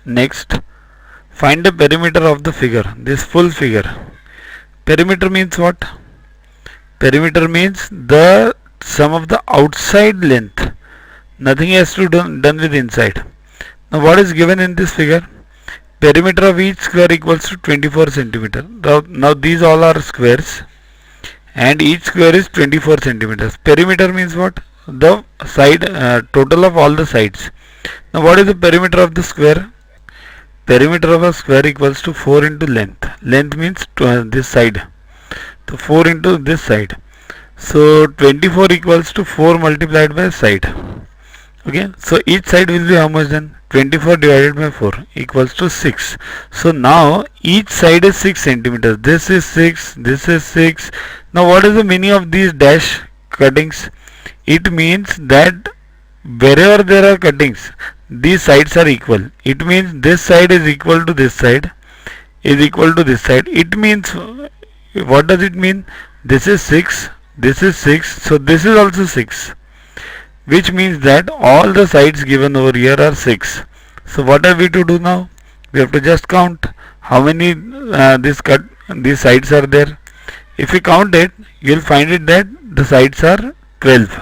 Next, find the perimeter of the figure, this full figure. Perimeter means what? Perimeter means the sum of the outside length. Nothing has to done with inside. Now what is given in this figure? Perimeter of each square equals to 24 centimeter. Now these all are squares and each square is 24 centimeters. Perimeter means what? The side total of all the sides. Now what is the perimeter of the square? Perimeter of a square equals to 4 into length. Length means this side. So 4 into this side. So 24 equals to 4 multiplied by side. Okay, so each side will be how much then? 24 divided by 4 equals to 6. So now each side is 6 centimeters. This is 6, this is 6. Now what is the meaning of these dash cuttings? It means that wherever there are cuttings, these sides are equal. It means this side is equal to this side, is equal to this side. It means, what does it mean? This is 6, this is 6, so this is also 6. Which means that all the sides given over here are 6. So what are we to do now? We have to just count how many these sides are there. If you count it, you will find it that the sides are 12.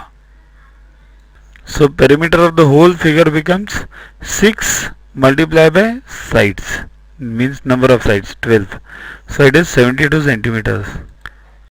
So perimeter of the whole figure becomes 6 multiplied by sides, means number of sides 12. So it is 72 centimeters.